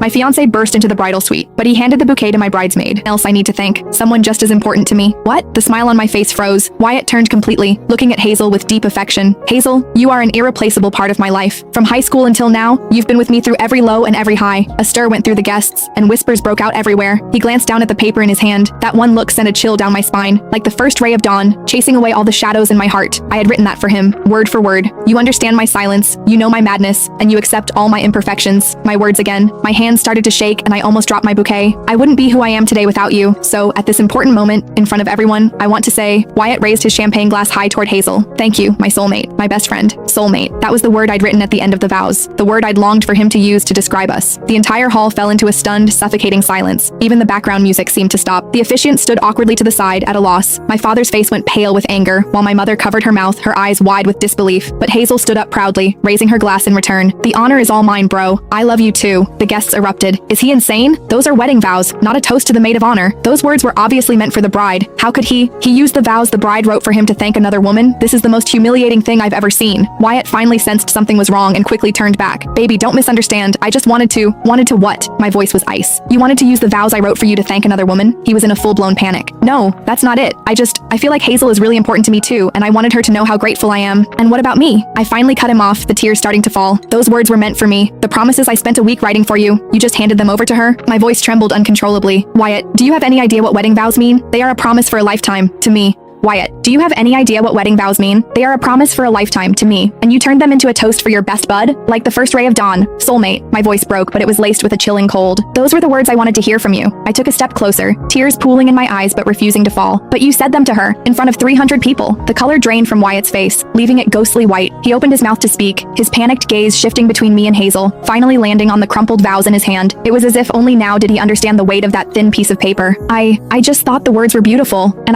My fiance burst into the bridal suite, but he handed the bouquet to my bridesmaid. Else I need to thank. Someone just as important to me. What? The smile on my face froze. Wyatt turned completely, looking at Hazel with deep affection. Hazel, you are an irreplaceable part of my life. From high school until now, you've been with me through every low and every high. A stir went through the guests, and whispers broke out everywhere. He glanced down at the paper in his hand. That one look sent a chill down my spine, like the first ray of dawn, chasing away all the shadows in my heart. I had written that for him, word for word. You understand my silence, you know my madness, and you accept all my imperfections. My words again. My hands started to shake, and I almost dropped my bouquet. I wouldn't be who I am today without you. So, at this important moment, in front of everyone, I want to say, Wyatt raised his champagne glass high toward Hazel. Thank you, my soulmate, my best friend, soulmate. That was the word I'd written at the end of the vows, the word I'd longed for him to use to describe us. The entire hall fell into a stunned, suffocating silence. Even the background music seemed to stop. The officiant stood awkwardly to the side, at a loss. My father's face went pale with anger, while my mother covered her mouth, her eyes wide with disbelief. But Hazel stood up proudly, raising her glass in return. The honor is all mine, bro. I love you too. The guests erupted. Is he insane? Those are wedding vows, not a toast to the maid of honor. Those words were obviously meant for the bride. How could he? He used the vows the bride wrote for him to thank another woman? This is the most humiliating thing I've ever seen. Wyatt finally sensed something was wrong and quickly turned back. Baby, don't misunderstand. I just wanted to what? My voice was ice. You wanted to use the vows I wrote for you to thank another woman? He was in a full-blown panic. No, that's not it. I feel like Hazel is really important to me too, and I wanted her to know how grateful I am. And what about me? I finally cut him off, the tears starting to fall. Those words were meant for me. The promises I spent a week writing for you. You just handed them over to her? My voice trembled uncontrollably. Wyatt, do you have any idea what wedding vows mean? They are a promise for a lifetime, to me. Wyatt, do you have any idea what wedding vows mean? They are a promise for a lifetime to me, and you turned them into a toast for your best bud? Like the first ray of dawn. Soulmate. My voice broke, but it was laced with a chilling cold. Those were the words I wanted to hear from you. I took a step closer, tears pooling in my eyes but refusing to fall. But you said them to her, in front of 300 people. The color drained from Wyatt's face, leaving it ghostly white. He opened his mouth to speak, his panicked gaze shifting between me and Hazel, finally landing on the crumpled vows in his hand. It was as if only now did he understand the weight of that thin piece of paper. I just thought the words were beautiful, and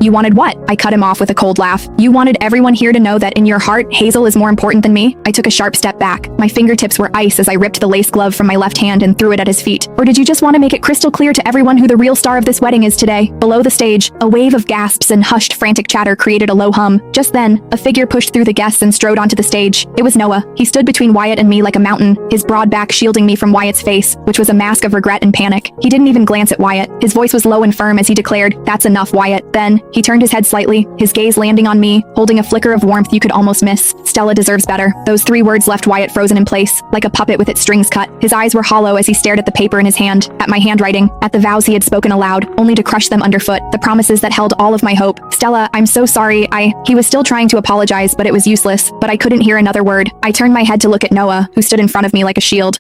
you wanted what? I cut him off with a cold laugh. You wanted everyone here to know that in your heart, Hazel is more important than me? I took a sharp step back. My fingertips were ice as I ripped the lace glove from my left hand and threw it at his feet. Or did you just want to make it crystal clear to everyone who the real star of this wedding is today? Below the stage, a wave of gasps and hushed frantic chatter created a low hum. Just then, a figure pushed through the guests and strode onto the stage. It was Noah. He stood between Wyatt and me like a mountain, his broad back shielding me from Wyatt's face, which was a mask of regret and panic. He didn't even glance at Wyatt. His voice was low and firm as he declared, "That's enough, Wyatt." Then, he turned his head slightly, his gaze landing on me, holding a flicker of warmth you could almost miss. Stella deserves better. Those 3 words left Wyatt frozen in place, like a puppet with its strings cut. His eyes were hollow as he stared at the paper in his hand, at my handwriting, at the vows he had spoken aloud, only to crush them underfoot, the promises that held all of my hope. Stella, I'm so sorry. He was still trying to apologize, but it was useless. But I couldn't hear another word. I turned my head to look at Noah, who stood in front of me like a shield.